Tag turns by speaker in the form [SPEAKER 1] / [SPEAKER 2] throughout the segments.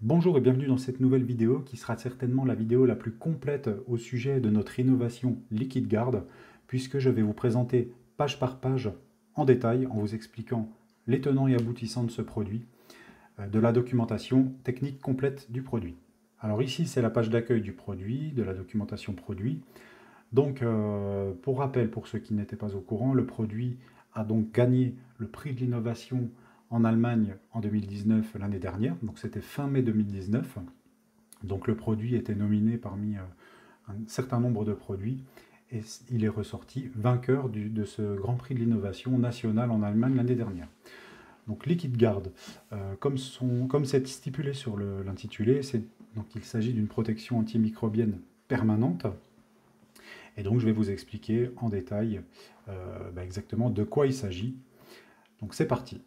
[SPEAKER 1] Bonjour et bienvenue dans cette nouvelle vidéo qui sera certainement la vidéo la plus complète au sujet de notre innovation LiquidGuard, puisque je vais vous présenter page par page en détail en vous expliquant les tenants et aboutissants de ce produit, de la documentation technique complète du produit. Alors ici c'est la page d'accueil du produit, de la documentation produit. Donc pour rappel, pour ceux qui n'étaient pas au courant, le produit a donc gagné le prix de l'innovation en Allemagne en 2019, l'année dernière, donc c'était fin mai 2019. Donc le produit était nominé parmi un certain nombre de produits et il est ressorti vainqueur de ce Grand Prix de l'innovation nationale en Allemagne l'année dernière. Donc LiquidGuard, comme c'est stipulé sur l'intitulé, il s'agit d'une protection antimicrobienne permanente. Et donc je vais vous expliquer en détail exactement de quoi il s'agit. Donc c'est parti.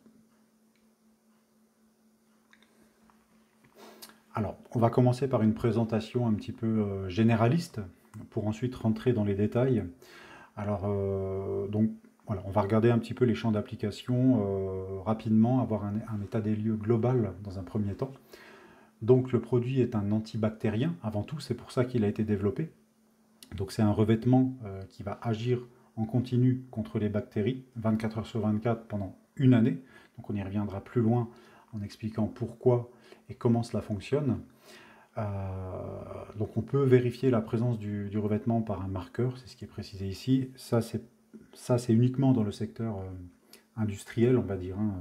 [SPEAKER 1] Alors, on va commencer par une présentation un petit peu généraliste pour ensuite rentrer dans les détails. Alors, voilà, on va regarder un petit peu les champs d'application rapidement, avoir un état des lieux global dans un premier temps. Donc, le produit est un antibactérien avant tout, c'est pour ça qu'il a été développé. Donc, c'est un revêtement qui va agir en continu contre les bactéries 24 heures sur 24 pendant une année. Donc, on y reviendra plus loin en expliquant pourquoi et comment cela fonctionne. Euh, donc on peut vérifier la présence du revêtement par un marqueur, c'est ce qui est précisé ici. Ça c'est uniquement dans le secteur industriel, on va dire. Hein.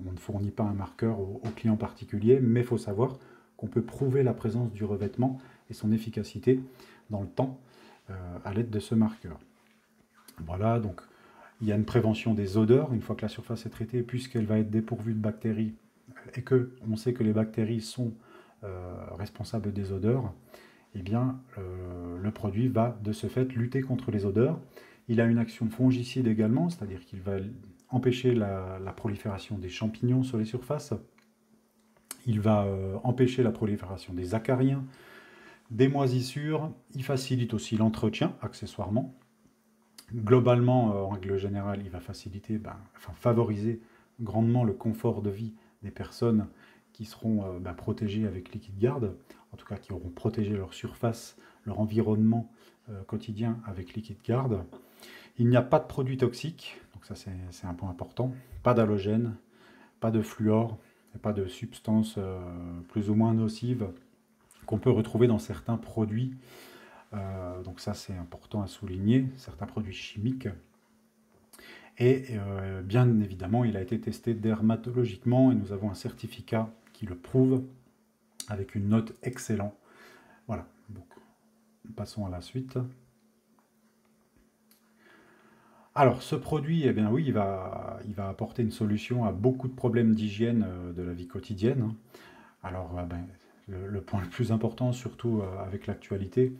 [SPEAKER 1] On ne fournit pas un marqueur au client particulier, mais il faut savoir qu'on peut prouver la présence du revêtement et son efficacité dans le temps à l'aide de ce marqueur. Voilà, donc il y a une prévention des odeurs une fois que la surface est traitée, puisqu'elle va être dépourvue de bactéries et que on sait que les bactéries sont responsables des odeurs. Eh bien, le produit va de ce fait lutter contre les odeurs. Il a une action fongicide également, c'est-à-dire qu'il va empêcher la prolifération des champignons sur les surfaces. Il va empêcher la prolifération des acariens, des moisissures. Il facilite aussi l'entretien, accessoirement. Globalement, en règle générale, il va favoriser grandement le confort de vie des personnes qui seront protégées avec LiquidGuard, en tout cas qui auront protégé leur surface, leur environnement quotidien avec LiquidGuard. Il n'y a pas de produits toxiques, donc ça c'est un point important, pas d'halogènes, pas de fluor, et pas de substances plus ou moins nocives qu'on peut retrouver dans certains produits. Donc ça c'est important à souligner, certains produits chimiques. Et bien évidemment, il a été testé dermatologiquement et nous avons un certificat qui le prouve avec une note excellent. Voilà, donc passons à la suite. Alors, ce produit, eh bien oui, il va apporter une solution à beaucoup de problèmes d'hygiène de la vie quotidienne. Hein. Alors, le point le plus important, surtout avec l'actualité,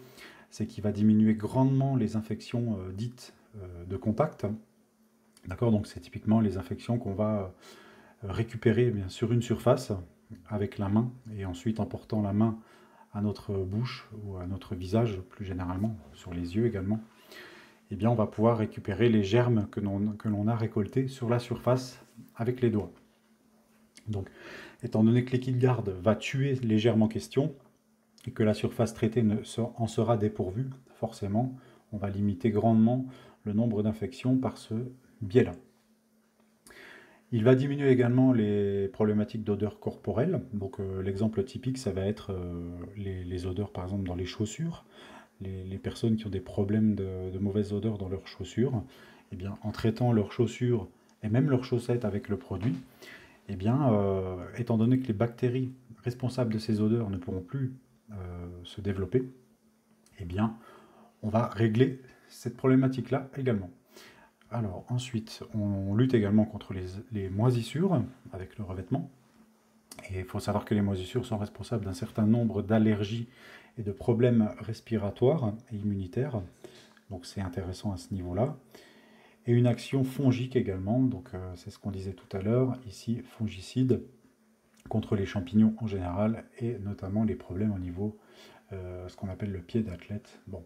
[SPEAKER 1] c'est qu'il va diminuer grandement les infections dites de contact. D'accord, donc c'est typiquement les infections qu'on va récupérer eh bien, sur une surface avec la main et ensuite en portant la main à notre bouche ou à notre visage, plus généralement, sur les yeux également, eh bien, on va pouvoir récupérer les germes que l'on a récoltés sur la surface avec les doigts. Donc, étant donné que LiquidGuard va tuer les germes en question et que la surface traitée en sera dépourvue, forcément, on va limiter grandement le nombre d'infections par ce biais-là. Il va diminuer également les problématiques d'odeur corporelle. Donc l'exemple typique, ça va être les odeurs par exemple dans les chaussures. Les personnes qui ont des problèmes de mauvaise odeur dans leurs chaussures, eh bien, en traitant leurs chaussures et même leurs chaussettes avec le produit, eh bien, étant donné que les bactéries responsables de ces odeurs ne pourront plus se développer, eh bien, on va régler cette problématique-là également. Alors ensuite, on lutte également contre les moisissures avec le revêtement. Et il faut savoir que les moisissures sont responsables d'un certain nombre d'allergies et de problèmes respiratoires et immunitaires. Donc c'est intéressant à ce niveau-là. Et une action fongique également, donc c'est ce qu'on disait tout à l'heure, ici fongicide contre les champignons en général et notamment les problèmes au niveau ce qu'on appelle le pied d'athlète. Bon,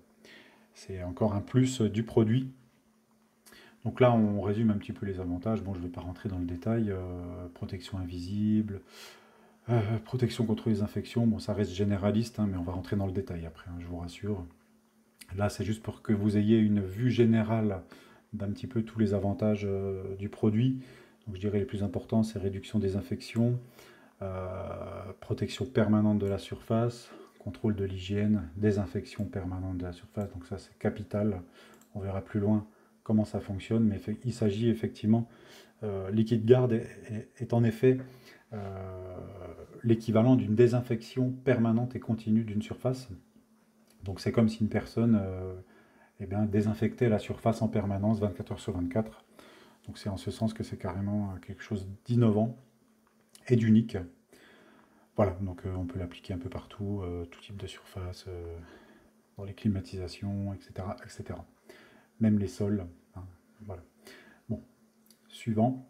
[SPEAKER 1] c'est encore un plus du produit. Donc là, on résume un petit peu les avantages. Bon, je ne vais pas rentrer dans le détail. Protection invisible, Protection contre les infections, bon, ça reste généraliste, hein, mais on va rentrer dans le détail après, hein, je vous rassure. Là, c'est juste pour que vous ayez une vue générale d'un petit peu tous les avantages du produit. Donc, je dirais les plus importants, c'est réduction des infections, protection permanente de la surface, contrôle de l'hygiène, désinfection permanente de la surface. Donc ça, c'est capital. On verra plus loin comment ça fonctionne, mais il s'agit effectivement, Liquid Guard est en effet l'équivalent d'une désinfection permanente et continue d'une surface. Donc c'est comme si une personne eh bien, désinfectait la surface en permanence 24 heures sur 24. Donc c'est en ce sens que c'est carrément quelque chose d'innovant et d'unique. Voilà, donc on peut l'appliquer un peu partout, tout type de surface, dans les climatisations, etc., etc. Même les sols, hein, voilà. Bon, suivant,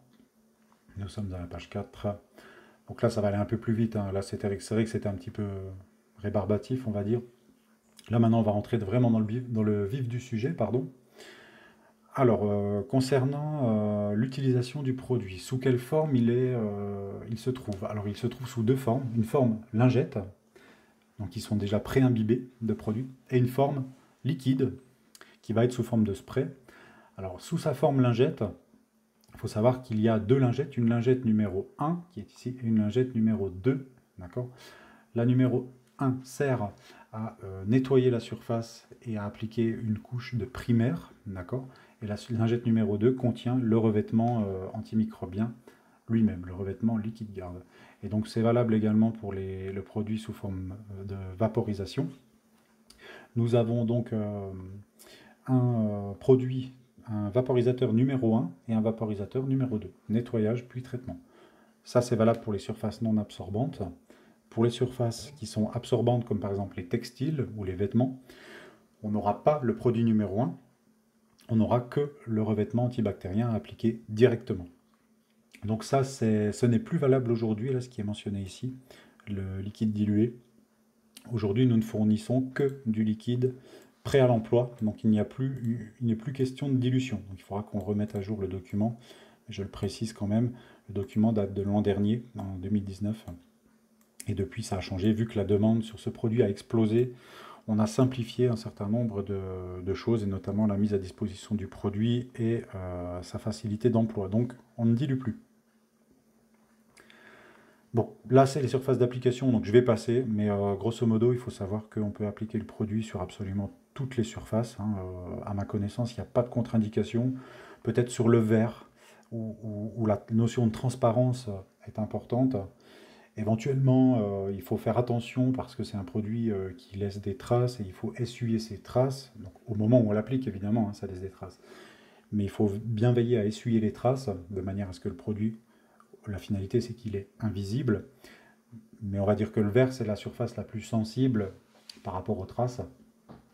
[SPEAKER 1] nous sommes à la page 4. Donc là, ça va aller un peu plus vite, hein. Là, c'est vrai que c'était un petit peu rébarbatif, on va dire. Là, maintenant, on va rentrer vraiment dans le vif du sujet, pardon. Alors, concernant l'utilisation du produit, sous quelle forme il se trouve? Alors, il se trouve sous deux formes. Une forme lingette, donc qui sont déjà pré-imbibés de produits, et une forme liquide, qui va être sous forme de spray. Alors, sous sa forme lingette, il faut savoir qu'il y a deux lingettes, une lingette numéro 1, qui est ici, et une lingette numéro 2, d'accord? La numéro 1 sert à nettoyer la surface et à appliquer une couche de primaire, d'accord? Et la lingette numéro 2 contient le revêtement antimicrobien lui-même, le revêtement Liquid Guard. Et donc c'est valable également pour le produit sous forme de vaporisation. Nous avons donc un produit, un vaporisateur numéro 1 et un vaporisateur numéro 2, nettoyage puis traitement. Ça c'est valable pour les surfaces non absorbantes. Pour les surfaces qui sont absorbantes, comme par exemple les textiles ou les vêtements, on n'aura pas le produit numéro 1, on n'aura que le revêtement antibactérien à appliquer directement. Donc ça, ce n'est plus valable aujourd'hui, là, ce qui est mentionné ici, le liquide dilué. Aujourd'hui, nous ne fournissons que du liquide prêt à l'emploi, donc il n'est plus question de dilution. Donc il faudra qu'on remette à jour le document. Je le précise quand même, le document date de l'an dernier, en 2019. Et depuis, ça a changé, vu que la demande sur ce produit a explosé. On a simplifié un certain nombre de choses, et notamment la mise à disposition du produit et sa facilité d'emploi. Donc, on ne dilue plus. Bon, là, c'est les surfaces d'application, donc je vais passer, mais grosso modo, il faut savoir qu'on peut appliquer le produit sur absolument toutes les surfaces, hein. À ma connaissance, il n'y a pas de contre-indication. Peut-être sur le verre, où la notion de transparence est importante. Éventuellement, il faut faire attention parce que c'est un produit qui laisse des traces et il faut essuyer ces traces. Donc, au moment où on l'applique, évidemment, hein, ça laisse des traces. Mais il faut bien veiller à essuyer les traces de manière à ce que le produit, la finalité, c'est qu'il est invisible. Mais on va dire que le verre, c'est la surface la plus sensible par rapport aux traces.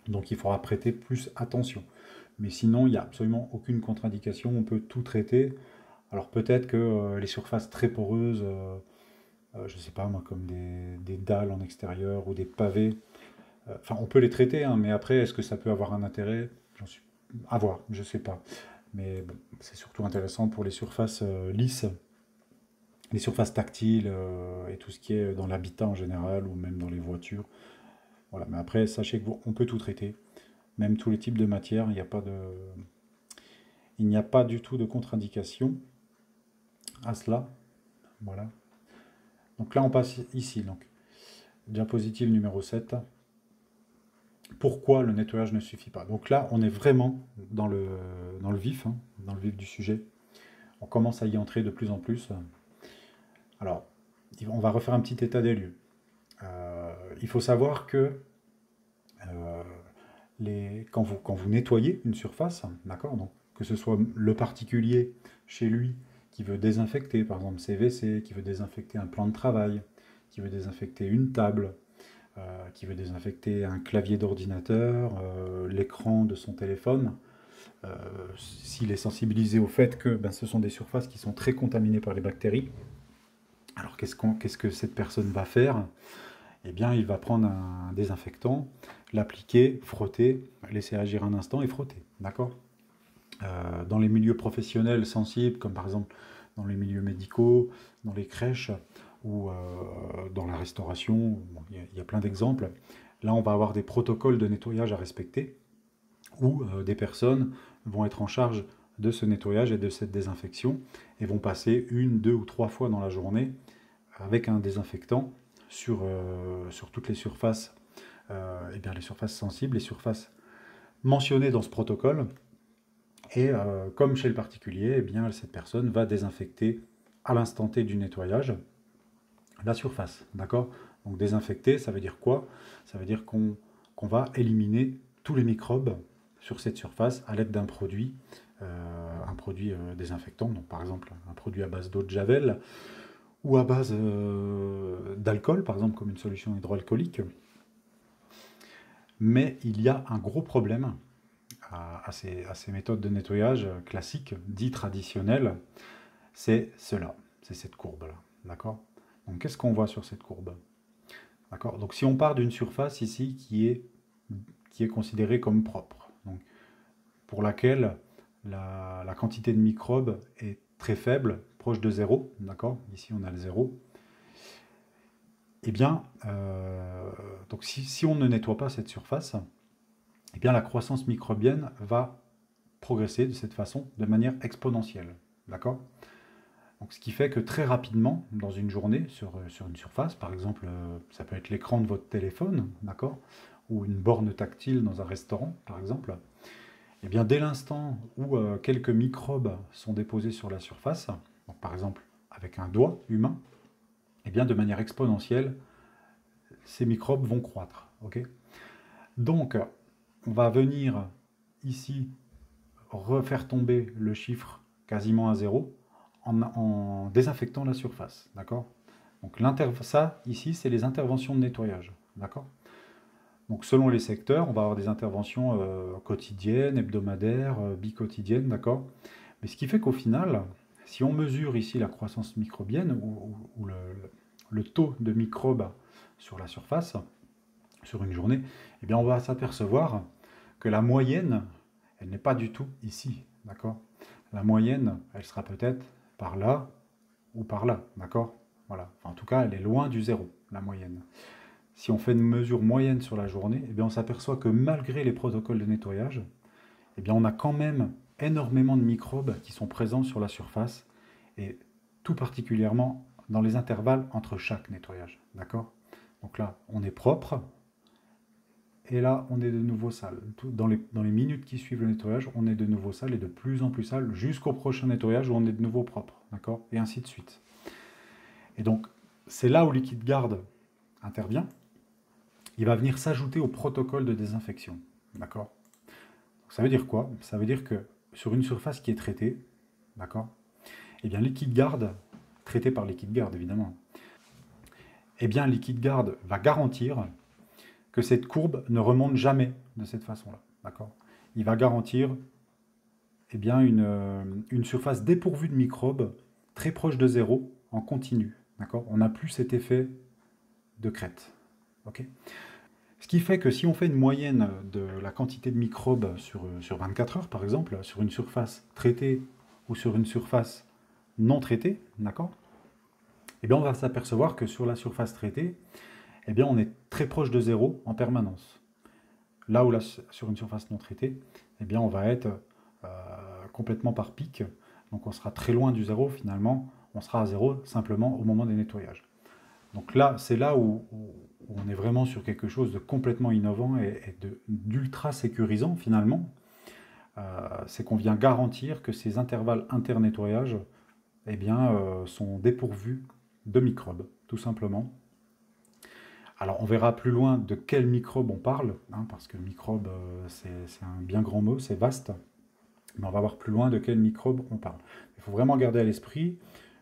[SPEAKER 1] Donc, il faudra prêter plus attention. Mais sinon, il n'y a absolument aucune contre-indication. On peut tout traiter. Alors, peut-être que les surfaces très poreuses, je ne sais pas moi, comme des dalles en extérieur ou des pavés. Enfin, on peut les traiter, hein, mais après, est-ce que ça peut avoir un intérêt? J'en suis à voir, je ne sais pas. Mais bon, c'est surtout intéressant pour les surfaces lisses, les surfaces tactiles et tout ce qui est dans l'habitat en général ou même dans les voitures. Voilà, mais après, sachez qu'on peut tout traiter, même tous les types de matières, il n'y a pas du tout de contre-indication à cela. Voilà. Donc là, on passe ici. Donc, diapositive numéro 7. Pourquoi le nettoyage ne suffit pas? Donc là, on est vraiment dans le vif, hein, dans le vif du sujet. On commence à y entrer de plus en plus. Alors, on va refaire un petit état des lieux. Il faut savoir que quand vous nettoyez une surface, d'accord, donc que ce soit le particulier chez lui qui veut désinfecter, par exemple ses WC, qui veut désinfecter un plan de travail, qui veut désinfecter une table, qui veut désinfecter un clavier d'ordinateur, l'écran de son téléphone, s'il est sensibilisé au fait que ce sont des surfaces qui sont très contaminées par les bactéries, alors qu'est-ce que cette personne va faire? Eh bien, il va prendre un désinfectant, l'appliquer, frotter, laisser agir un instant et frotter. D'accord? Dans les milieux professionnels sensibles, comme par exemple dans les milieux médicaux, dans les crèches, ou dans la restauration, bon, il y a plein d'exemples. Là, on va avoir des protocoles de nettoyage à respecter, où des personnes vont être en charge de ce nettoyage et de cette désinfection, et vont passer 1, 2 ou 3 fois dans la journée avec un désinfectant sur toutes les surfaces, et bien les surfaces sensibles, les surfaces mentionnées dans ce protocole. Et comme chez le particulier, eh bien, cette personne va désinfecter à l'instant T du nettoyage la surface. D'accord? Donc désinfecter, ça veut dire quoi? Ça veut dire qu'on va éliminer tous les microbes sur cette surface à l'aide d'un produit, désinfectant, donc par exemple un produit à base d'eau de javel ou à base d'alcool, par exemple comme une solution hydroalcoolique. Mais il y a un gros problème à ces méthodes de nettoyage classiques, dites traditionnelles, c'est cela, c'est cette courbe-là. D'accord? Donc qu'est-ce qu'on voit sur cette courbe? D'accord? Donc si on part d'une surface ici qui est considérée comme propre, donc, pour laquelle la quantité de microbes est très faible, proche de zéro, d'accord? Ici on a le zéro. Eh bien, donc si on ne nettoie pas cette surface, eh bien la croissance microbienne va progresser de cette façon, de manière exponentielle. D'accord? Donc, ce qui fait que très rapidement, dans une journée, sur une surface, par exemple, ça peut être l'écran de votre téléphone, d'accord? Ou une borne tactile dans un restaurant, par exemple. Et bien, dès l'instant où quelques microbes sont déposés sur la surface, donc, par exemple avec un doigt humain, et bien, de manière exponentielle, ces microbes vont croître. Ok? Donc, on va venir ici refaire tomber le chiffre quasiment à zéro en désinfectant la surface. D'accord? Donc ça, ici, c'est les interventions de nettoyage. D'accord? Donc selon les secteurs, on va avoir des interventions quotidiennes, hebdomadaires, biquotidiennes. D'accord? Mais ce qui fait qu'au final, si on mesure ici la croissance microbienne ou le taux de microbes sur la surface, sur une journée, eh bien on va s'apercevoir que la moyenne, elle n'est pas du tout ici, d'accord? La moyenne, elle sera peut-être par là ou par là, d'accord? Voilà. Enfin, en tout cas, elle est loin du zéro, la moyenne. Si on fait une mesure moyenne sur la journée, eh bien on s'aperçoit que malgré les protocoles de nettoyage, eh bien on a quand même énormément de microbes qui sont présents sur la surface, et tout particulièrement dans les intervalles entre chaque nettoyage, d'accord? Donc là, on est propre, et là, on est de nouveau sale. Dans les minutes qui suivent le nettoyage, on est de nouveau sale et de plus en plus sale jusqu'au prochain nettoyage où on est de nouveau propre. D'accord? Et ainsi de suite. Et donc, c'est là où Liquid Guard intervient. Il va venir s'ajouter au protocole de désinfection. D'accord? Ça veut dire quoi? Ça veut dire que sur une surface qui est traitée, d'accord? Eh bien, Liquid Guard, traité par Liquid Guard évidemment, eh bien, Liquid Guard va garantir que cette courbe ne remonte jamais de cette façon-là. D'accord? Il va garantir eh bien, une surface dépourvue de microbes, très proche de zéro, en continu. D'accord? On n'a plus cet effet de crête. Okay? Ce qui fait que si on fait une moyenne de la quantité de microbes sur 24 heures, par exemple, sur une surface traitée ou sur une surface non traitée, d'accord? Eh bien, on va s'apercevoir que sur la surface traitée, eh bien, on est très proche de zéro en permanence. Là où sur une surface non traitée, eh bien, on va être complètement par pic. Donc on sera très loin du zéro finalement. On sera à zéro simplement au moment des nettoyages. Donc là, c'est là où on est vraiment sur quelque chose de complètement innovant et d'ultra sécurisant finalement. C'est qu'on vient garantir que ces intervalles inter-nettoyage eh bien, sont dépourvus de microbes, tout simplement. Alors on verra plus loin de quels microbes on parle, hein, parce que microbe, c'est un bien grand mot, c'est vaste, mais on va voir plus loin de quels microbes on parle. Il faut vraiment garder à l'esprit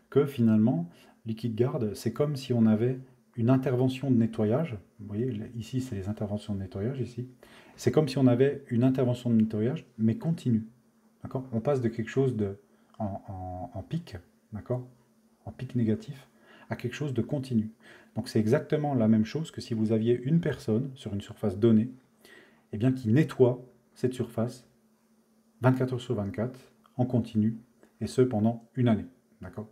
[SPEAKER 1] que finalement, Liquid Guard, c'est comme si on avait une intervention de nettoyage. Vous voyez, ici, c'est les interventions de nettoyage, ici. C'est comme si on avait une intervention de nettoyage, mais continue. D'accord? On passe de quelque chose en pic, d'accord? En pic négatif, à quelque chose de continu. Donc c'est exactement la même chose que si vous aviez une personne sur une surface donnée, eh bien, qui nettoie cette surface 24 heures sur 24, en continu, et ce pendant une année. D'accord?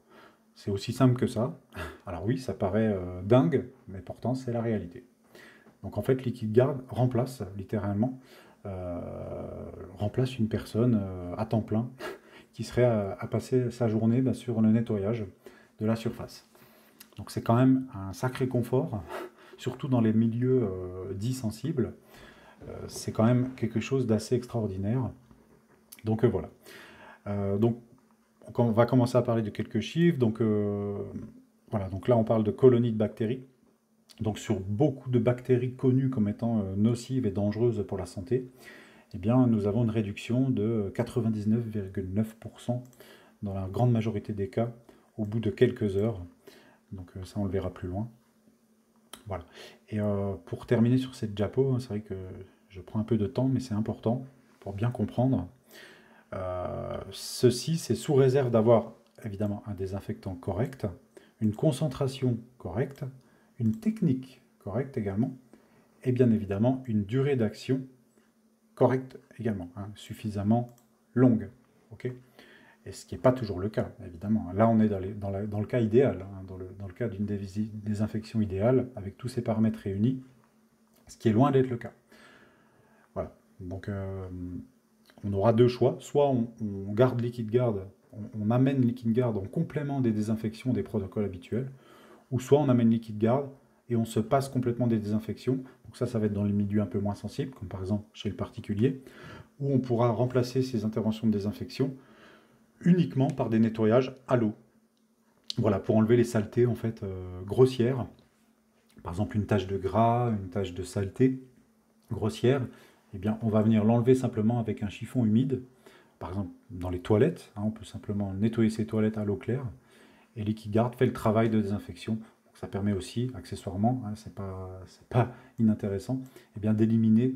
[SPEAKER 1] C'est aussi simple que ça. Alors oui, ça paraît dingue, mais pourtant c'est la réalité. Donc en fait, LiquidGuard remplace littéralement euh, remplace une personne à temps plein qui serait à passer sa journée sur le nettoyage de la surface. Donc c'est quand même un sacré confort, surtout dans les milieux dits sensibles. C'est quand même quelque chose d'assez extraordinaire. Donc voilà. Donc on va commencer à parler de quelques chiffres. Donc voilà. Donc là on parle de colonies de bactéries. Donc sur beaucoup de bactéries connues comme étant nocives et dangereuses pour la santé, eh bien nous avons une réduction de 99,9% dans la grande majorité des cas au bout de quelques heures. Donc ça on le verra plus loin. Voilà. Et pour terminer sur cette diapo, hein, c'est vrai que je prends un peu de temps, mais c'est important pour bien comprendre. Ceci, c'est sous réserve d'avoir évidemment un désinfectant correct, une concentration correcte, une technique correcte également, et bien évidemment une durée d'action correcte également, hein, suffisamment longue. Ok, et ce qui n'est pas toujours le cas, évidemment. Là, on est dans le cas idéal, hein, dans le cas d'une désinfection idéale, avec tous ces paramètres réunis, ce qui est loin d'être le cas. Voilà. Donc, on aura deux choix. Soit on garde LiquidGuard, on amène LiquidGuard en complément des désinfections des protocoles habituels, ou soit on amène LiquidGuard et on se passe complètement des désinfections. Donc ça va être dans les milieux un peu moins sensibles, comme par exemple chez le particulier, où on pourra remplacer ces interventions de désinfection uniquement par des nettoyages à l'eau. Voilà, pour enlever les saletés en fait grossières. Par exemple, une tache de gras, une tache de saleté grossière, eh bien, on va venir l'enlever simplement avec un chiffon humide. Par exemple, dans les toilettes, hein, on peut simplement nettoyer ses toilettes à l'eau claire. Et LiquidGuard fait le travail de désinfection. Donc, ça permet aussi, accessoirement, hein, c'est pas inintéressant, eh bien, d'éliminer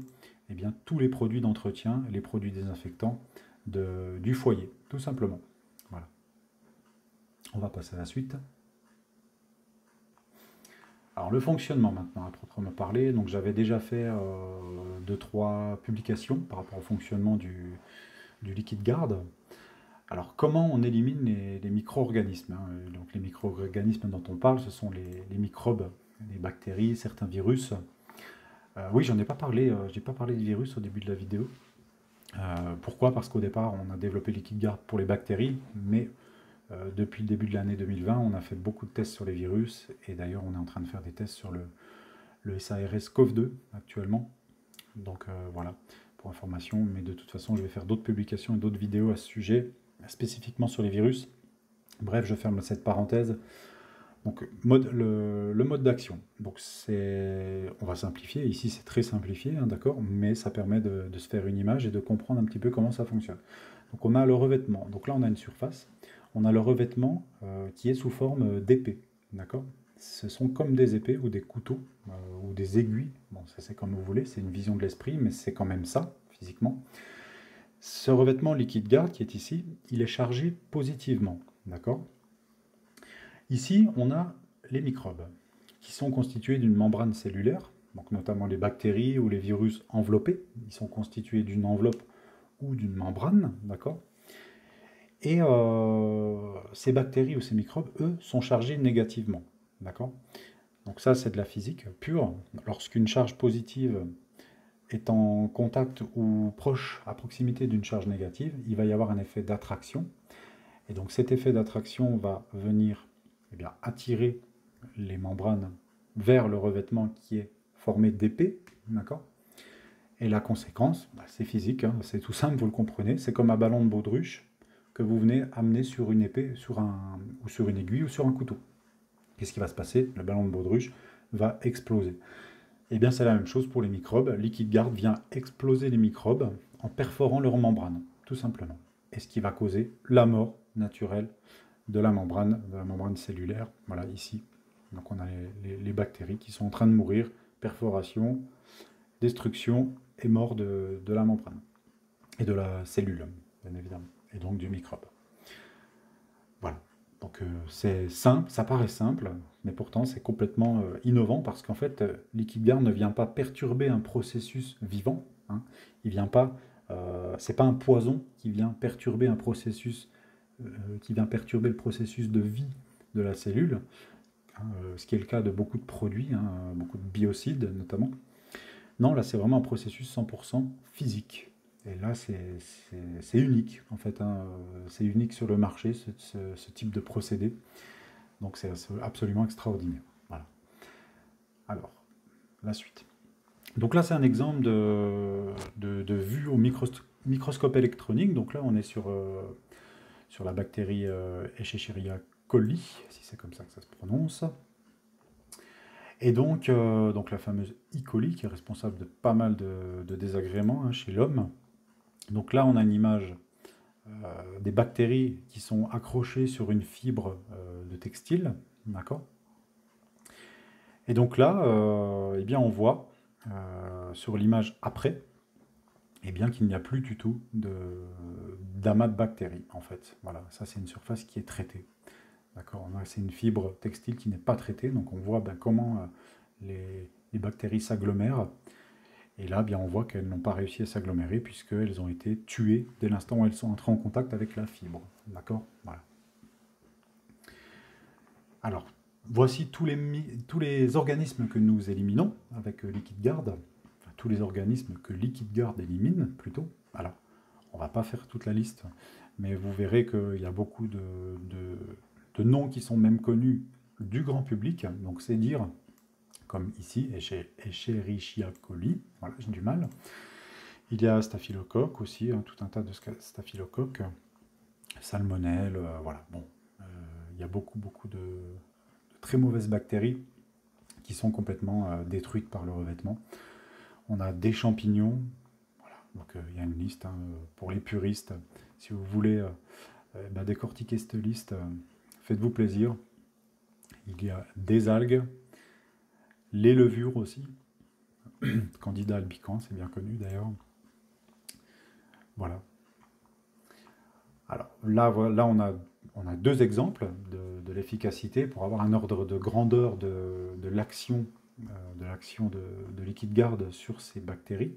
[SPEAKER 1] eh bien, tous les produits d'entretien, les produits désinfectants du foyer, tout simplement. Voilà. On va passer à la suite. Alors le fonctionnement maintenant, à proprement parler, donc j'avais déjà fait 2-3 publications par rapport au fonctionnement du LiquidGuard. Alors comment on élimine les micro-organismes, hein. Donc les micro-organismes dont on parle, ce sont les microbes, les bactéries, certains virus. Oui, j'en ai pas parlé, j'ai pas parlé de virus au début de la vidéo. Pourquoi? Parce qu'au départ, on a développé LiquidGuard pour les bactéries, mais depuis le début de l'année 2020, on a fait beaucoup de tests sur les virus, et d'ailleurs on est en train de faire des tests sur le SARS-CoV-2 actuellement. Donc voilà, pour information, mais de toute façon je vais faire d'autres publications et d'autres vidéos à ce sujet, spécifiquement sur les virus. Bref, je ferme cette parenthèse. Donc le mode d'action. Donc on va simplifier, ici c'est très simplifié, hein, d'accord, mais ça permet de se faire une image et de comprendre un petit peu comment ça fonctionne. Donc on a le revêtement, donc là on a une surface, on a le revêtement qui est sous forme d'épée, d'accord. Ce sont comme des épées ou des couteaux ou des aiguilles, bon ça c'est comme vous voulez, c'est une vision de l'esprit, mais c'est quand même ça, physiquement. Ce revêtement LiquidGuard qui est ici, il est chargé positivement, d'accord. Ici, on a les microbes, qui sont constitués d'une membrane cellulaire, donc notamment les bactéries ou les virus enveloppés. Ils sont constitués d'une enveloppe ou d'une membrane, d'accord. Et ces bactéries ou ces microbes, eux, sont chargés négativement, d'accord. Donc ça, c'est de la physique pure. Lorsqu'une charge positive est en contact ou proche, à proximité d'une charge négative, il va y avoir un effet d'attraction. Et donc cet effet d'attraction va venir attirer les membranes vers le revêtement qui est formé d'épais, d'accord. Et la conséquence, c'est physique, hein, c'est tout simple, vous le comprenez, c'est comme un ballon de baudruche que vous venez amener sur une épée, ou sur une aiguille, ou sur un couteau. Qu'est-ce qui va se passer? Le ballon de baudruche va exploser. Et bien c'est la même chose pour les microbes. LiquidGuard vient exploser les microbes en perforant leur membrane, tout simplement. Et ce qui va causer la mort naturelle de la membrane cellulaire. Voilà, ici. Donc on a les bactéries qui sont en train de mourir, perforation, destruction et mort de la membrane. Et de la cellule, bien évidemment. Et donc du microbe. Voilà. Donc c'est simple, ça paraît simple, mais pourtant c'est complètement innovant parce qu'en fait, LiquidGuard ne vient pas perturber un processus vivant. Hein. Il vient pas, c'est pas un poison qui vient perturber un processus, qui vient perturber le processus de vie de la cellule, hein, ce qui est le cas de beaucoup de produits, hein, beaucoup de biocides notamment. Non, là c'est vraiment un processus 100% physique. Et là c'est unique en fait, hein, c'est unique sur le marché ce type de procédé. Donc c'est absolument extraordinaire. Voilà. Alors, la suite. Donc là c'est un exemple de vue au microscope électronique. Donc là on est sur la bactérie Escherichia coli, si c'est comme ça que ça se prononce. Et donc la fameuse E. coli qui est responsable de pas mal de désagréments, hein, chez l'homme. Donc là, on a une image des bactéries qui sont accrochées sur une fibre de textile, d'accord. Et donc là, eh bien, on voit sur l'image après, eh bien, qu'il n'y a plus du tout d'amas de bactéries, en fait. Voilà, ça c'est une surface qui est traitée. D'accord, c'est une fibre textile qui n'est pas traitée, donc on voit ben, comment les bactéries s'agglomèrent. Et là, bien, on voit qu'elles n'ont pas réussi à s'agglomérer puisqu'elles ont été tuées dès l'instant où elles sont entrées en contact avec la fibre. D'accord. Voilà. Alors, voici tous les organismes que nous éliminons avec LiquidGuard. Enfin, tous les organismes que LiquidGuard élimine, plutôt. Alors, on ne va pas faire toute la liste, mais vous verrez qu'il y a beaucoup de noms qui sont même connus du grand public. Donc, c'est dire, comme ici, Escherichia coli, voilà, j'ai du mal. Il y a staphylocoque aussi, hein, tout un tas de staphylocoques, salmonelle, voilà. Bon, il y a beaucoup de très mauvaises bactéries qui sont complètement détruites par le revêtement. On a des champignons, voilà. Donc il y a une liste, hein, pour les puristes. Si vous voulez décortiquer cette liste, faites-vous plaisir. Il y a des algues, les levures aussi, Candida albicans, c'est bien connu d'ailleurs. Voilà. Alors là on a deux exemples de l'efficacité pour avoir un ordre de grandeur de l'action de LiquidGuard sur ces bactéries.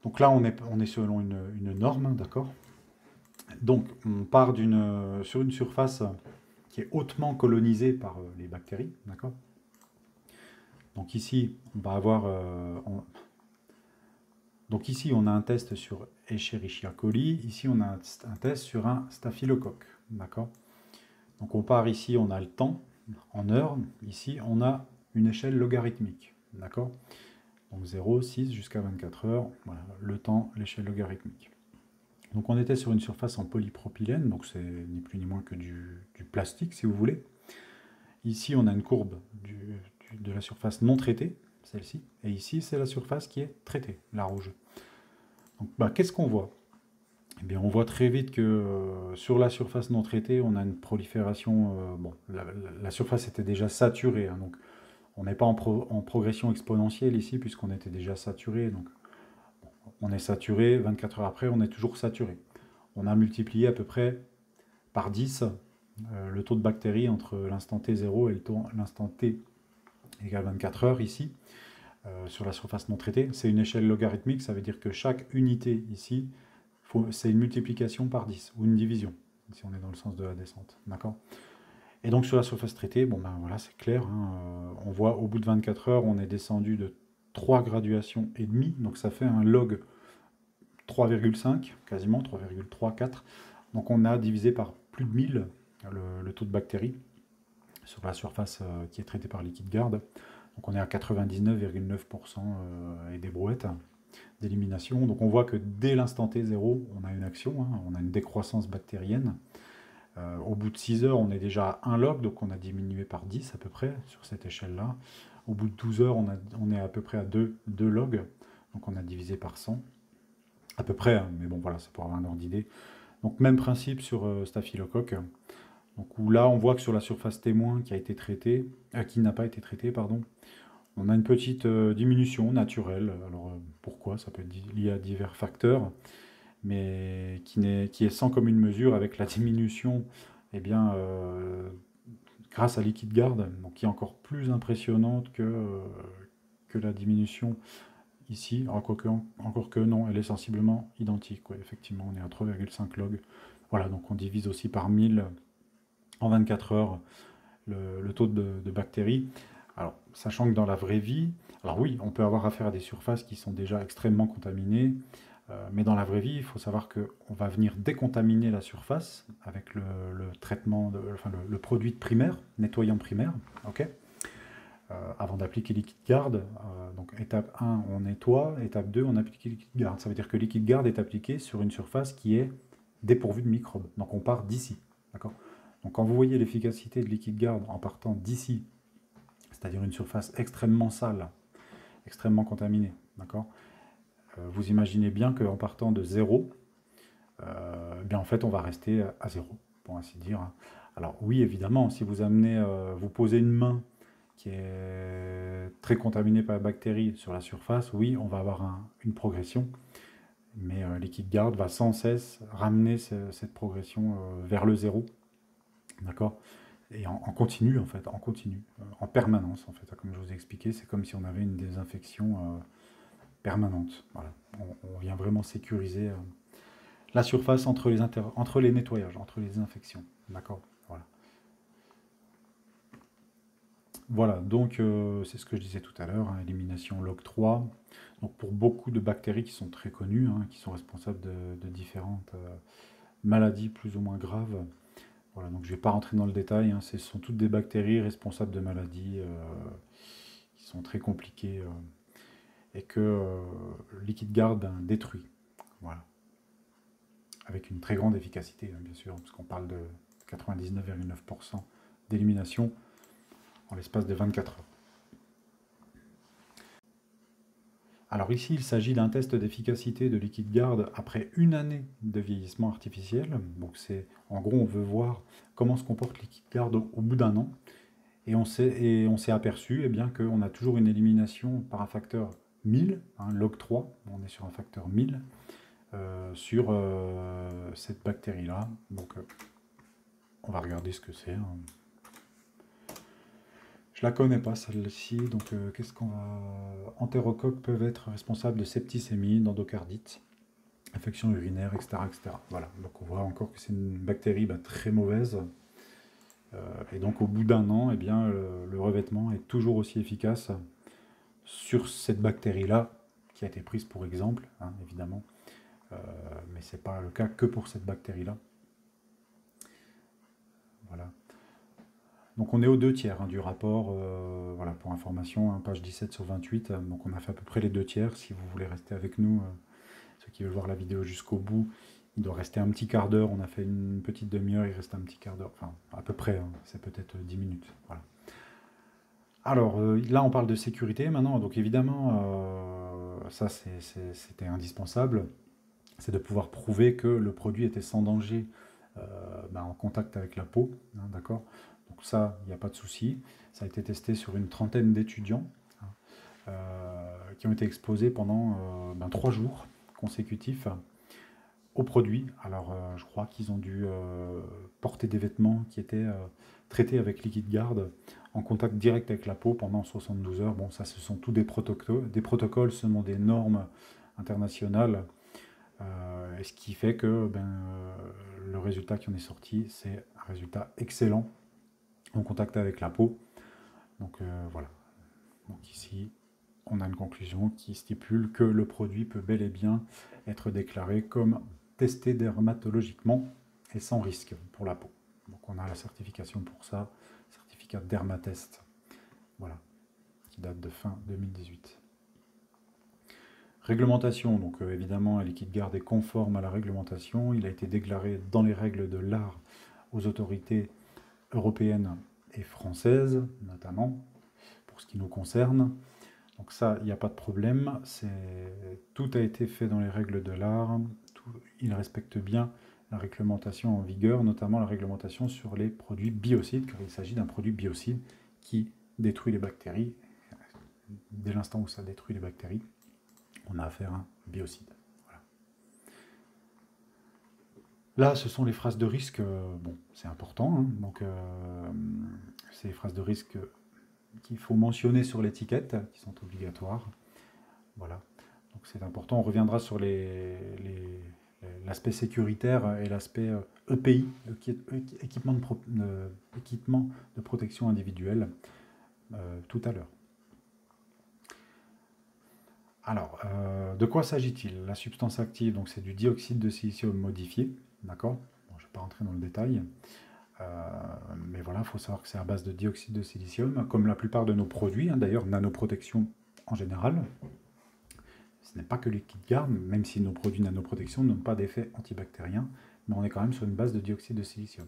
[SPEAKER 1] Donc là on est selon une norme, hein, d'accord. Donc on part sur une surface qui est hautement colonisée par les bactéries, d'accord. Donc ici on va avoir donc ici, on a un test sur Escherichia coli. Ici, on a un test sur un staphylocoque. D'accord. Donc on part ici, on a le temps en heures. Ici, on a une échelle logarithmique. D'accord. Donc 0, 6 jusqu'à 24 heures. Voilà, le temps, l'échelle logarithmique. Donc on était sur une surface en polypropylène. Donc c'est ni plus ni moins que du plastique, si vous voulez. Ici, on a une courbe de la surface non traitée, celle-ci. Et ici, c'est la surface qui est traitée, la rouge. Donc, qu'est-ce qu'on voit? Eh bien, on voit très vite que sur la surface non traitée, on a une prolifération. Bon, la surface était déjà saturée, hein, donc on n'est pas en progression exponentielle ici, puisqu'on était déjà saturé. Donc, on est saturé, 24 heures après, on est toujours saturé. On a multiplié à peu près par 10 le taux de bactéries entre l'instant T0 et l'instant T égale 24 heures ici. Sur la surface non traitée, c'est une échelle logarithmique, ça veut dire que chaque unité ici, c'est une multiplication par 10, ou une division, si on est dans le sens de la descente, d'accord. Et donc sur la surface traitée, bon ben voilà, c'est clair, hein, on voit au bout de 24 heures, on est descendu de 3 graduations et demi, donc ça fait un log 3,5, quasiment 3,34, donc on a divisé par plus de 1000 le taux de bactéries sur la surface qui est traitée par LiquidGuard. Donc on est à 99,9% et des brouettes d'élimination. Donc on voit que dès l'instant T0, on a une action, hein, on a une décroissance bactérienne. Au bout de 6 heures, on est déjà à 1 log, donc on a diminué par 10 à peu près sur cette échelle-là. Au bout de 12 heures, on est à peu près à 2 logs, donc on a divisé par 100. À peu près, hein, mais bon voilà, c'est pour avoir un ordre d'idée. Donc même principe sur Staphylocoque. Donc où là, on voit que sur la surface témoin qui a été traitée, qui n'a pas été traitée, pardon, on a une petite diminution naturelle. Alors pourquoi? Ça peut être lié à divers facteurs, mais qui est sans commune mesure avec la diminution, eh bien, grâce à LiquidGuard, donc qui est encore plus impressionnante que la diminution ici. Encore que non, elle est sensiblement identique. Ouais, effectivement, on est à 3,5 log. Voilà, donc on divise aussi par 1000 en 24 heures le taux de bactéries. Alors, sachant que dans la vraie vie, alors oui, on peut avoir affaire à des surfaces qui sont déjà extrêmement contaminées, mais dans la vraie vie, il faut savoir qu'on va venir décontaminer la surface avec le traitement, enfin le produit primaire, nettoyant primaire, ok. Avant d'appliquer Liquid Guard. Donc étape 1, on nettoie, étape 2, on applique Liquid Guard. Ça veut dire que Liquid Guard est appliqué sur une surface qui est dépourvue de microbes. Donc on part d'ici. D'accord. Donc quand vous voyez l'efficacité de Liquid Guard en partant d'ici, c'est-à-dire une surface extrêmement sale, extrêmement contaminée, d'accord, vous imaginez bien qu'en partant de zéro, bien en fait on va rester à zéro, pour ainsi dire. Alors oui, évidemment, si vous amenez, vous posez une main qui est très contaminé par la bactérie sur la surface, oui, on va avoir une progression, mais Liquid Guard va sans cesse ramener cette progression vers le zéro, d'accord. Et en continu, en fait, en continu, en permanence, en fait, comme je vous ai expliqué, c'est comme si on avait une désinfection permanente. Voilà. On vient vraiment sécuriser la surface entre les nettoyages, entre les désinfections, d'accord. Voilà. Voilà, donc c'est ce que je disais tout à l'heure, hein, élimination log 3. Donc pour beaucoup de bactéries qui sont très connues, hein, qui sont responsables de différentes maladies plus ou moins graves. Voilà, donc je ne vais pas rentrer dans le détail, hein, ce sont toutes des bactéries responsables de maladies qui sont très compliquées et que Liquid Guard ben, détruit. Voilà. Avec une très grande efficacité, hein, bien sûr, parce qu'on parle de 99,9% d'élimination en l'espace de 24 heures. Alors ici, il s'agit d'un test d'efficacité de Liquid Guard après une année de vieillissement artificiel. Donc c'est, en gros, on veut voir comment se comporte Liquid Guard au bout d'un an. Et on s'est aperçu eh bien, qu'on a toujours une élimination par un facteur 1000, hein, log 3, on est sur un facteur 1000, sur cette bactérie-là. Donc on va regarder ce que c'est. Hein. Je la connais pas celle-ci, donc qu'est-ce qu'on va... Entérocoques peuvent être responsables de septicémie, d'endocardite, infection urinaire, etc., etc. Voilà, donc on voit encore que c'est une bactérie très mauvaise. Et donc au bout d'un an, eh bien, le revêtement est toujours aussi efficace sur cette bactérie-là, qui a été prise pour exemple, hein, évidemment. Mais ce n'est pas le cas que pour cette bactérie-là. Voilà. Donc on est aux 2 tiers hein, du rapport, voilà, pour information, hein, page 17 sur 28. Donc on a fait à peu près les 2 tiers. Si vous voulez rester avec nous, ceux qui veulent voir la vidéo jusqu'au bout, il doit rester un petit quart d'heure. On a fait une petite demi-heure, il reste un petit quart d'heure. Enfin, à peu près, hein, c'est peut-être 10 minutes. Voilà. Alors là, on parle de sécurité maintenant. Donc évidemment, ça c'était indispensable. C'est de pouvoir prouver que le produit était sans danger en contact avec la peau. Hein, d'accord. Donc ça, il n'y a pas de souci. Ça a été testé sur une trentaine d'étudiants hein, qui ont été exposés pendant 3 jours consécutifs au produit. Alors je crois qu'ils ont dû porter des vêtements qui étaient traités avec Liquid Guard en contact direct avec la peau pendant 72 heures. Bon, ça, ce sont tous des protocoles, ce sont des normes internationales. Et ce qui fait que le résultat qui en est sorti, c'est un résultat excellent en contact avec la peau. Donc voilà. Donc ici, on a une conclusion qui stipule que le produit peut bel et bien être déclaré comme testé dermatologiquement et sans risque pour la peau. Donc on a la certification pour ça, certificat Dermatest, voilà, qui date de fin 2018. Réglementation, donc évidemment Liquid Guard est conforme à la réglementation, il a été déclaré dans les règles de l'art aux autorités européennes et françaises, notamment, pour ce qui nous concerne. Donc ça, il n'y a pas de problème, tout a été fait dans les règles de l'art, il respecte bien la réglementation en vigueur, notamment la réglementation sur les produits biocides, car il s'agit d'un produit biocide qui détruit les bactéries. Dès l'instant où ça détruit les bactéries, on a affaire à un biocide. Voilà. Là, ce sont les phrases de risque, bon, c'est important, hein, donc c'est les phrases de risque qu'il faut mentionner sur l'étiquette, qui sont obligatoires. Voilà, donc c'est important. On reviendra sur l'aspect sécuritaire et l'aspect EPI, équipement de protection individuelle, tout à l'heure. Alors, de quoi s'agit-il? La substance active, donc c'est du dioxyde de silicium modifié, d'accord? Bon, je ne vais pas rentrer dans le détail, mais voilà, il faut savoir que c'est à base de dioxyde de silicium, comme la plupart de nos produits, hein, d'ailleurs, nanoprotection en général. Ce n'est pas que les KitGuard, même si nos produits nanoprotection n'ont pas d'effet antibactérien, mais on est quand même sur une base de dioxyde de silicium,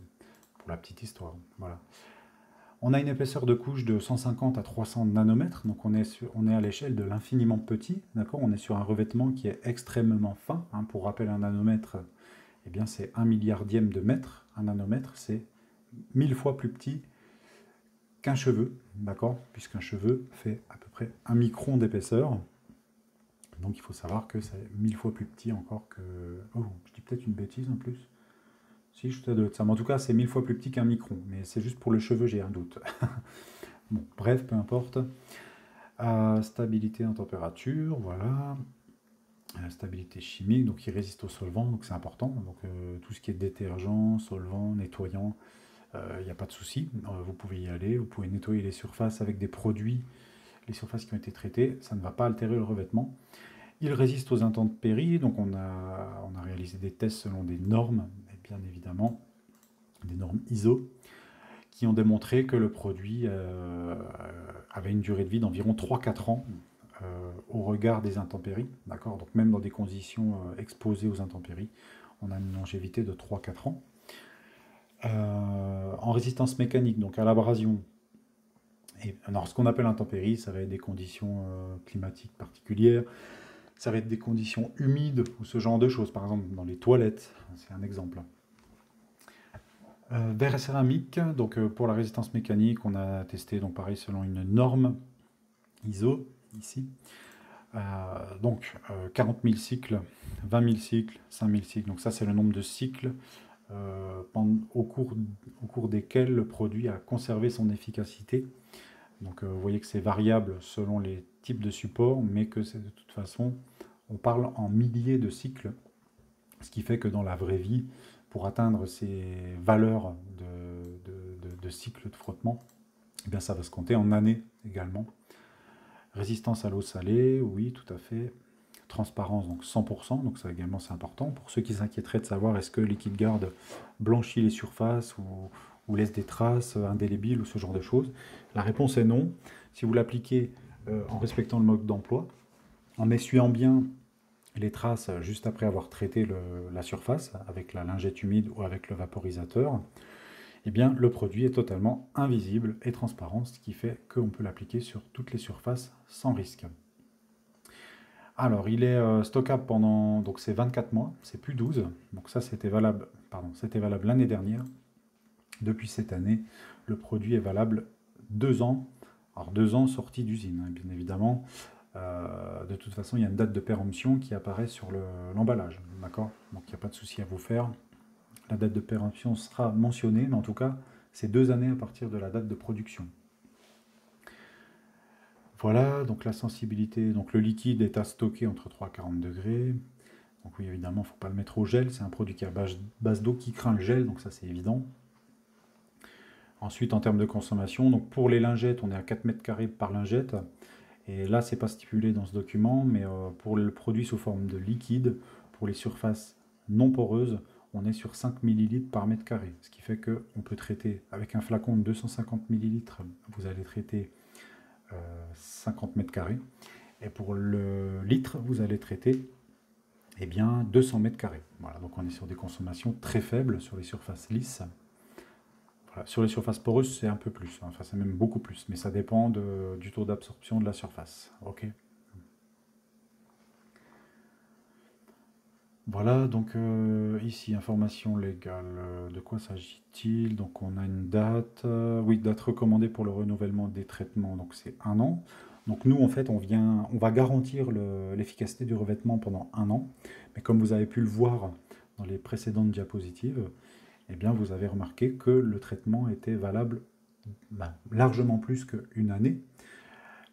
[SPEAKER 1] pour la petite histoire. Voilà. On a une épaisseur de couche de 150 à 300 nanomètres, donc on est à l'échelle de l'infiniment petit, d'accord? On est sur un revêtement qui est extrêmement fin, hein. Pour rappel, un nanomètre, eh bien c'est 1 milliardième de mètre. Un nanomètre, c'est 1000 fois plus petit qu'un cheveu, d'accord? Puisqu'un cheveu fait à peu près 1 micron d'épaisseur. Donc il faut savoir que c'est 1000 fois plus petit encore que... Oh, je dis peut-être une bêtise en plus. Si, je te doute ça. Mais en tout cas, c'est 1000 fois plus petit qu'un micron. Mais c'est juste pour le cheveu, j'ai un doute. Bon, bref, peu importe. Stabilité en température, voilà. Stabilité chimique, donc il résiste aux solvants, donc c'est important. Donc tout ce qui est détergent, solvant, nettoyant, il n'y a pas de souci. Vous pouvez y aller, vous pouvez nettoyer les surfaces avec des produits, les surfaces qui ont été traitées, ça ne va pas altérer le revêtement. Il résiste aux intempéries, donc on a réalisé des tests selon des normes, et bien évidemment, des normes ISO, qui ont démontré que le produit avait une durée de vie d'environ 3-4 ans au regard des intempéries, d'accord? Donc même dans des conditions exposées aux intempéries, on a une longévité de 3-4 ans. En résistance mécanique, donc à l'abrasion, alors ce qu'on appelle intempéries, ça va être des conditions climatiques particulières, ça va être des conditions humides ou ce genre de choses, par exemple dans les toilettes, c'est un exemple. Verre et céramique, donc pour la résistance mécanique, on a testé donc pareil selon une norme ISO ici. Donc 40 000 cycles, 20 000 cycles, 5 000 cycles, donc ça c'est le nombre de cycles au cours desquels le produit a conservé son efficacité. Donc vous voyez que c'est variable selon les types de supports, mais que c'est de toute façon, on parle en milliers de cycles, ce qui fait que dans la vraie vie, pour atteindre ces valeurs de cycles de frottement, eh bien ça va se compter en années également. Résistance à l'eau salée, oui, tout à fait. Transparence, donc 100%, donc ça également c'est important. Pour ceux qui s'inquiéteraient de savoir est-ce que LiquidGuard blanchit les surfaces ou laisse des traces indélébiles ou ce genre de choses, la réponse est non. Si vous l'appliquez en respectant le mode d'emploi, en essuyant bien les traces juste après avoir traité la surface avec la lingette humide ou avec le vaporisateur, eh bien, le produit est totalement invisible et transparent, ce qui fait qu'on peut l'appliquer sur toutes les surfaces sans risque. Alors, il est stockable pendant, donc c'est 24 mois, c'est plus 12, donc ça c'était valable l'année dernière. Depuis cette année, le produit est valable 2 ans, alors 2 ans sorti d'usine, hein, bien évidemment. De toute façon, il y a une date de péremption qui apparaît sur l'emballage, d'accord? Donc il n'y a pas de souci à vous faire. La date de péremption sera mentionnée, mais en tout cas, c'est 2 années à partir de la date de production. Voilà, donc la sensibilité, donc le liquide est à stocker entre 3 et 40 degrés. Donc oui, évidemment, il ne faut pas le mettre au gel, c'est un produit qui est à base d'eau qui craint le gel, donc ça c'est évident. Ensuite, en termes de consommation, donc pour les lingettes, on est à 4 mètres carrés par lingette. Et là, c'est pas stipulé dans ce document, mais pour le produit sous forme de liquide, pour les surfaces non poreuses, on est sur 5 ml par mètre carré. Ce qui fait qu'on peut traiter, avec un flacon de 250 ml, vous allez traiter 50 mètres carrés. Et pour le litre, vous allez traiter eh bien, 200 mètres carrés. Voilà, donc on est sur des consommations très faibles sur les surfaces lisses. Voilà, sur les surfaces poreuses, c'est un peu plus, enfin c'est même beaucoup plus, mais ça dépend du taux d'absorption de la surface. Ok. Voilà, donc ici, information légale. De quoi s'agit-il? Donc on a une date, oui, date recommandée pour le renouvellement des traitements, donc c'est 1 an. Donc nous, en fait, on va garantir l'efficacité du revêtement pendant 1 an. Mais comme vous avez pu le voir dans les précédentes diapositives, eh bien, vous avez remarqué que le traitement était valable largement plus qu'une année.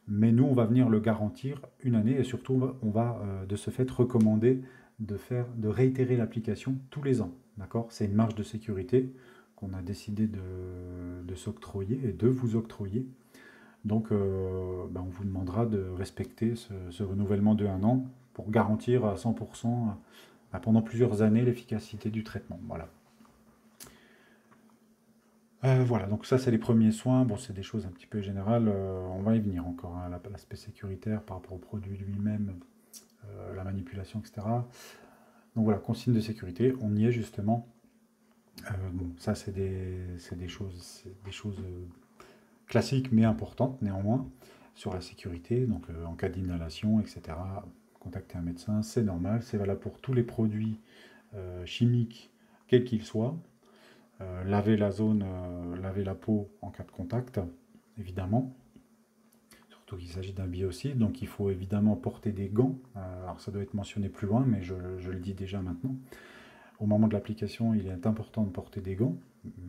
[SPEAKER 1] Mais nous, on va venir le garantir 1 année et surtout, on va de ce fait recommander de réitérer l'application tous les ans. D'accord? C'est une marge de sécurité qu'on a décidé de s'octroyer et de vous octroyer. Donc, ben, on vous demandera de respecter ce renouvellement de 1 an pour garantir à 100% pendant plusieurs années l'efficacité du traitement. Voilà. Voilà, donc ça c'est les premiers soins. Bon, c'est des choses un petit peu générales. On va y venir encore, hein, l'aspect sécuritaire par rapport au produit lui-même, la manipulation, etc. Donc voilà, consigne de sécurité, on y est justement. Bon, ça c'est des choses classiques mais importantes néanmoins sur la sécurité. Donc en cas d'inhalation, etc. Contacter un médecin, c'est normal. C'est valable pour tous les produits chimiques, quels qu'ils soient. Laver la zone, laver la peau en cas de contact, évidemment. Surtout qu'il s'agit d'un biocide, donc il faut évidemment porter des gants. Alors ça doit être mentionné plus loin, mais je le dis déjà maintenant. Au moment de l'application, il est important de porter des gants,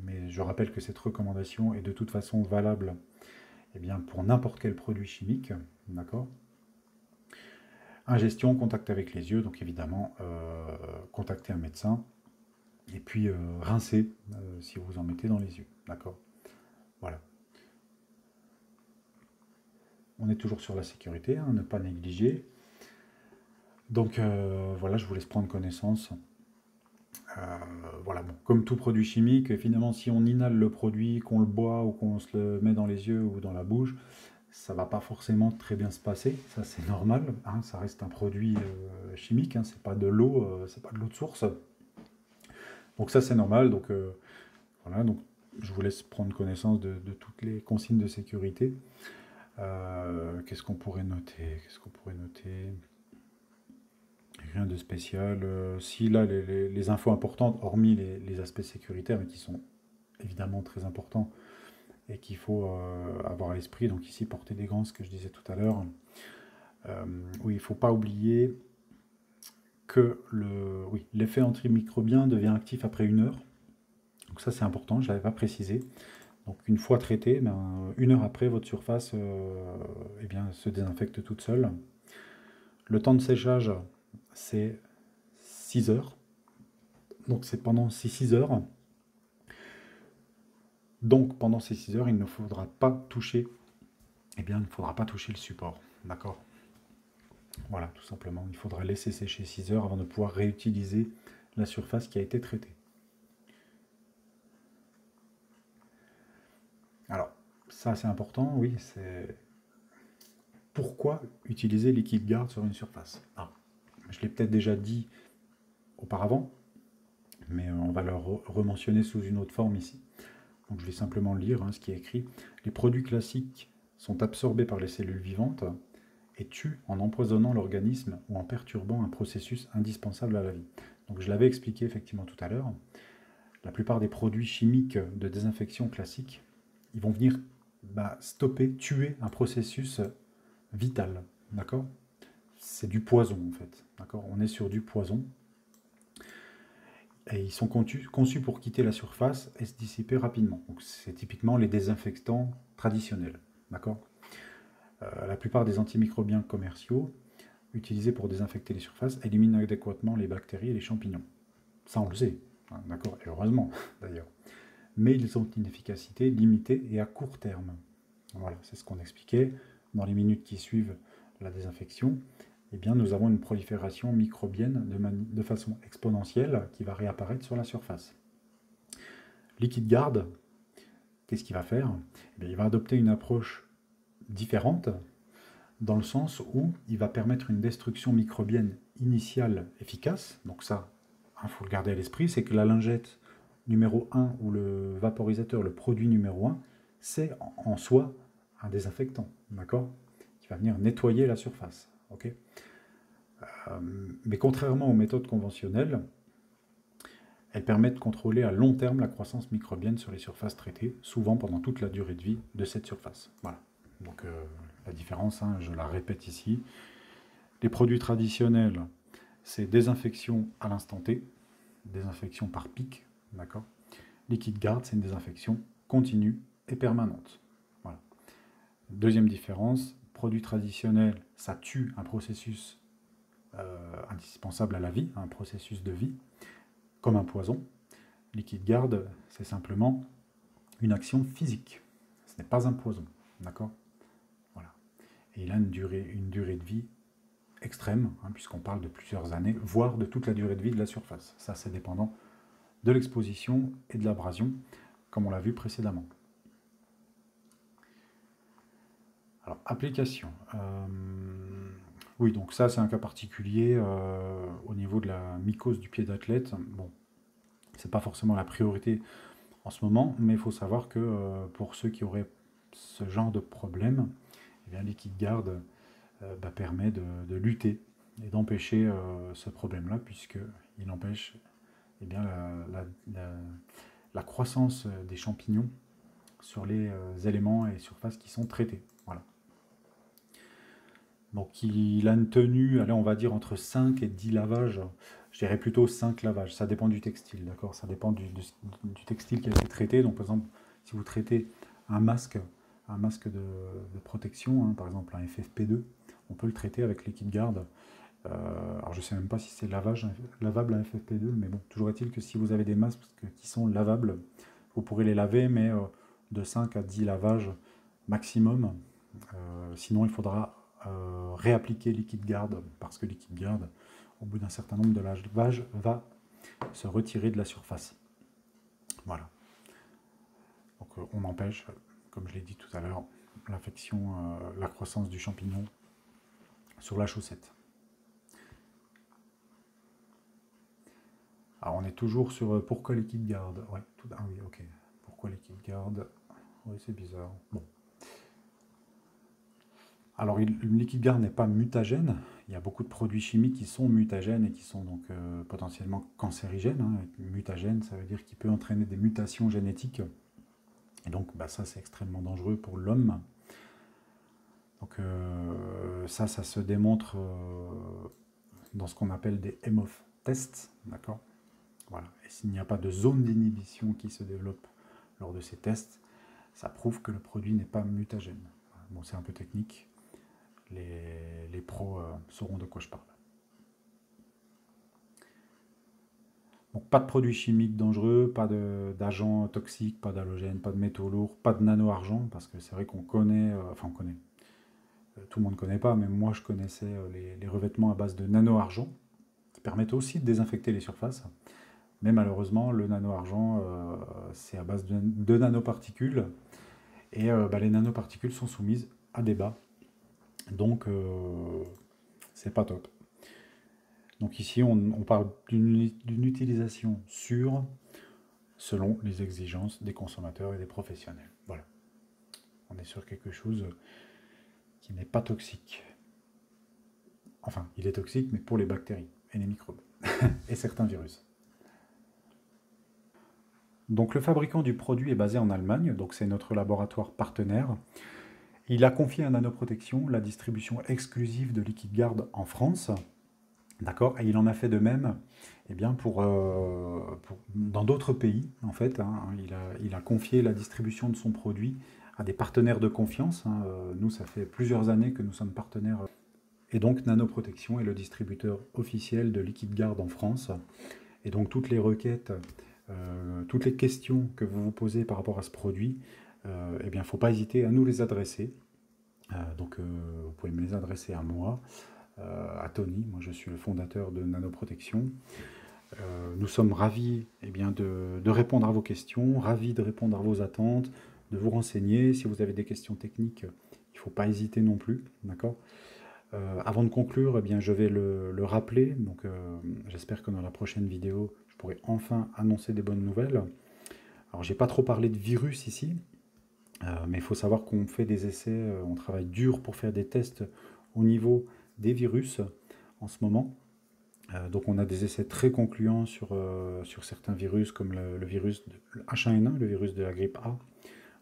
[SPEAKER 1] mais je rappelle que cette recommandation est de toute façon valable eh bien, pour n'importe quel produit chimique. D'accord. Ingestion, contact avec les yeux, donc évidemment, contacter un médecin. Et puis rincer si vous en mettez dans les yeux. D'accord. Voilà. On est toujours sur la sécurité, hein, ne pas négliger. Donc voilà, je vous laisse prendre connaissance. Voilà, bon, comme tout produit chimique, finalement, si on inhale le produit, qu'on le boit ou qu'on se le met dans les yeux ou dans la bouche, ça va pas forcément très bien se passer. Ça, c'est normal. Hein, ça reste un produit chimique. Hein, c'est pas de l'eau, c'est pas de l'eau de source. Donc ça, c'est normal. Donc voilà. Donc je vous laisse prendre connaissance de toutes les consignes de sécurité. Qu'est-ce qu'on pourrait noter? Qu'est-ce qu'on pourrait noter? Rien de spécial. Si là, les infos importantes, hormis les aspects sécuritaires, mais qui sont évidemment très importants et qu'il faut avoir à l'esprit. Donc ici, porter des gants, ce que je disais tout à l'heure. Oui, il ne faut pas oublier que l'effet antimicrobien devient actif après 1 heure. Donc ça, c'est important, je ne l'avais pas précisé. Donc une fois traité, ben, 1 heure après, votre surface eh bien, se désinfecte toute seule. Le temps de séchage, c'est 6 heures. Donc c'est pendant ces 6 heures. Donc pendant ces 6 heures, il ne faudra pas toucher, eh bien, il ne faudra pas toucher le support. D'accord? Voilà, tout simplement. Il faudra laisser sécher 6 heures avant de pouvoir réutiliser la surface qui a été traitée. Alors, ça c'est important, oui, c'est pourquoi utiliser Liquid Guard sur une surface. Ah, je l'ai peut-être déjà dit auparavant, mais on va le rementionner sous une autre forme ici. Donc je vais simplement lire ce qui est écrit. Les produits classiques sont absorbés par les cellules vivantes et tuent en empoisonnant l'organisme ou en perturbant un processus indispensable à la vie. Donc je l'avais expliqué effectivement tout à l'heure. La plupart des produits chimiques de désinfection classiques, ils vont venir stopper, tuer un processus vital. D'accord? C'est du poison en fait. D'accord? On est sur du poison. Et ils sont conçus pour quitter la surface et se dissiper rapidement. Donc c'est typiquement les désinfectants traditionnels. D'accord? La plupart des antimicrobiens commerciaux utilisés pour désinfecter les surfaces éliminent adéquatement les bactéries et les champignons. Ça on le sait, hein, d'accord? Et heureusement d'ailleurs. Mais ils ont une efficacité limitée et à court terme. Voilà, c'est ce qu'on expliquait. Dans les minutes qui suivent la désinfection, eh bien, nous avons une prolifération microbienne de façon exponentielle qui va réapparaître sur la surface. Liquid Guard, qu'est-ce qu'il va faire? Eh bien, il va adopter une approche différente dans le sens où il va permettre une destruction microbienne initiale efficace. Donc ça, il faut le garder à l'esprit, c'est que la lingette numéro 1 ou le vaporisateur, le produit numéro 1, c'est en soi un désinfectant, d'accord? Qui va venir nettoyer la surface. Okay, mais contrairement aux méthodes conventionnelles, elles permettent de contrôler à long terme la croissance microbienne sur les surfaces traitées, souvent pendant toute la durée de vie de cette surface. Voilà. Donc la différence, je la répète ici. Les produits traditionnels, c'est désinfection à l'instant T, désinfection par pic, d'accord? Liquid Guard, c'est une désinfection continue et permanente. Voilà. Deuxième différence, produit traditionnel, ça tue un processus indispensable à la vie, un processus de vie, comme un poison. Liquide garde, c'est simplement une action physique. Ce n'est pas un poison, d'accord? Voilà. Et il a une durée de vie extrême, hein, puisqu'on parle de plusieurs années, voire de toute la durée de vie de la surface. Ça, c'est dépendant de l'exposition et de l'abrasion, comme on l'a vu précédemment. Alors, application. Oui, donc ça, c'est un cas particulier au niveau de la mycose du pied d'athlète. Bon, c'est pas forcément la priorité en ce moment, mais il faut savoir que pour ceux qui auraient ce genre de problème, eh bien, Liquide Garde permet de lutter et d'empêcher ce problème-là, puisqu'il empêche eh bien, la croissance des champignons sur les éléments et surfaces qui sont traités. Voilà. Donc il a une tenue, allez, on va dire entre 5 et 10 lavages. Je dirais plutôt 5 lavages. Ça dépend du textile, d'accord? Ça dépend du textile qui a été traité. Donc par exemple, si vous traitez un masque de protection, hein, par exemple un FFP2, on peut le traiter avec Liquide Garde. Alors je ne sais même pas si c'est lavable un FFP2, mais bon, toujours est-il que si vous avez des masques qui sont lavables, vous pourrez les laver, mais de 5 à 10 lavages maximum. Sinon, il faudra réappliquer Liquide Garde, parce que Liquide Garde, au bout d'un certain nombre de lavages, va se retirer de la surface. Voilà. Donc on empêche, comme je l'ai dit tout à l'heure, l'infection, la croissance du champignon sur la chaussette. Alors on est toujours sur pourquoi Liquide Garde. Ouais, ah oui, ok. Pourquoi Liquide Garde? Oui, c'est bizarre. Bon. Alors, le liquide garde n'est pas mutagène. Il y a beaucoup de produits chimiques qui sont mutagènes et qui sont donc potentiellement cancérigènes, hein. Mutagène, ça veut dire qu'il peut entraîner des mutations génétiques. Et donc, ça, c'est extrêmement dangereux pour l'homme. Donc, ça se démontre dans ce qu'on appelle des EMOF tests, d'accord? Voilà. Et s'il n'y a pas de zone d'inhibition qui se développe lors de ces tests, ça prouve que le produit n'est pas mutagène. Bon, c'est un peu technique. Les pros sauront de quoi je parle. Donc pas de produits chimiques dangereux, pas d'agents toxiques, pas d'halogènes, pas de métaux lourds, pas de nano-argent, parce que c'est vrai qu'on connaît, enfin on connaît, tout le monde ne connaît pas, mais moi je connaissais les revêtements à base de nano-argent, qui permettent aussi de désinfecter les surfaces. Mais malheureusement, le nano-argent, c'est à base de nanoparticules, et les nanoparticules sont soumises à débat. Donc, c'est pas top. Donc ici, on parle d'une utilisation sûre selon les exigences des consommateurs et des professionnels. Voilà. On est sur quelque chose qui n'est pas toxique. Enfin, il est toxique, mais pour les bactéries et les microbes et certains virus. Donc le fabricant du produit est basé en Allemagne, donc c'est notre laboratoire partenaire. Il a confié à Nanoprotection la distribution exclusive de Liquide Garde en France. D'accord. Et il en a fait de même dans d'autres pays, en fait. Hein. Il a confié la distribution de son produit à des partenaires de confiance. Hein. Nous, ça fait plusieurs années que nous sommes partenaires. Et donc, Nanoprotection est le distributeur officiel de Liquide Garde en France. Et donc, toutes les requêtes, toutes les questions que vous vous posez par rapport à ce produit, il ne faut pas hésiter à nous les adresser. Vous pouvez me les adresser à moi. À Tony, moi je suis le fondateur de Nanoprotection. Nous sommes ravis de répondre à vos questions, ravis de répondre à vos attentes, de vous renseigner. Si vous avez des questions techniques, il ne faut pas hésiter non plus, d'accord? Avant de conclure, je vais le rappeler. Donc, j'espère que dans la prochaine vidéo, je pourrai enfin annoncer des bonnes nouvelles. Alors, j'ai pas trop parlé de virus ici, mais il faut savoir qu'on fait des essais, on travaille dur pour faire des tests au niveau des virus en ce moment. Donc on a des essais très concluants sur certains virus comme le virus H1N1, le virus de la grippe A,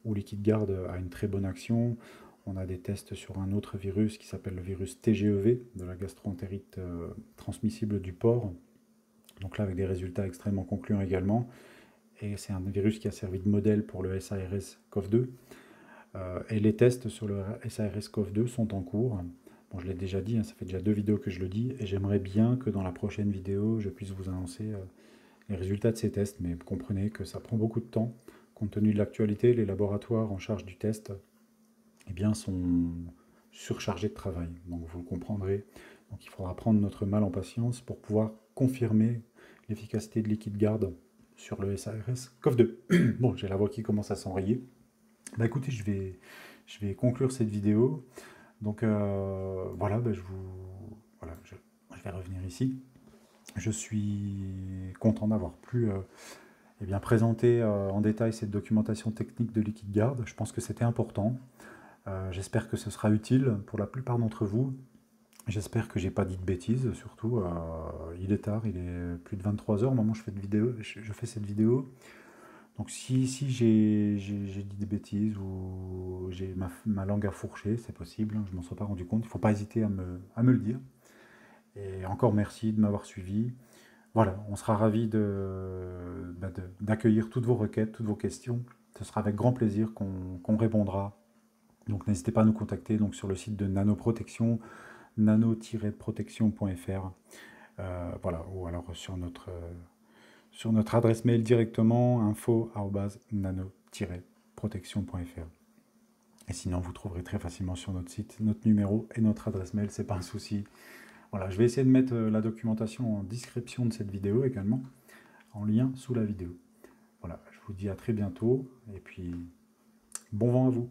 [SPEAKER 1] où Liquide Garde a une très bonne action. On a des tests sur un autre virus qui s'appelle le virus TGEV, de la gastroentérite transmissible du porc. Donc là avec des résultats extrêmement concluants également. Et c'est un virus qui a servi de modèle pour le SARS-CoV-2. Et les tests sur le SARS-CoV-2 sont en cours. Bon, je l'ai déjà dit, hein, ça fait déjà 2 vidéos que je le dis, et j'aimerais bien que dans la prochaine vidéo, je puisse vous annoncer les résultats de ces tests, mais comprenez que ça prend beaucoup de temps. Compte tenu de l'actualité, les laboratoires en charge du test eh bien, sont surchargés de travail. Donc vous le comprendrez. Donc il faudra prendre notre mal en patience pour pouvoir confirmer l'efficacité de LiquidGuard sur le SARS CoV-2. Bon, j'ai la voix qui commence à s'enrayer. Bah écoutez, je vais conclure cette vidéo. Donc voilà, je vais revenir ici. Je suis content d'avoir pu eh bien, présenter en détail cette documentation technique de LiquidGuard. Je pense que c'était important. J'espère que ce sera utile pour la plupart d'entre vous. J'espère que j'ai pas dit de bêtises, surtout. Il est tard, il est plus de 23 heures au moment où je fais cette vidéo. Donc si j'ai dit des bêtises ou j'ai ma langue à fourcher, c'est possible, hein, je m'en suis pas rendu compte. Il ne faut pas hésiter à me le dire. Et encore merci de m'avoir suivi. Voilà, on sera ravis d'accueillir toutes vos requêtes, toutes vos questions. Ce sera avec grand plaisir qu'on répondra. Donc n'hésitez pas à nous contacter donc, sur le site de Nanoprotection, nano-protection.fr. Voilà, ou alors sur notre adresse mail directement, info@nano-protection.fr. Et sinon, vous trouverez très facilement sur notre site notre numéro et notre adresse mail, c'est pas un souci. Voilà, je vais essayer de mettre la documentation en description de cette vidéo également, en lien sous la vidéo. Voilà, je vous dis à très bientôt et puis bon vent à vous.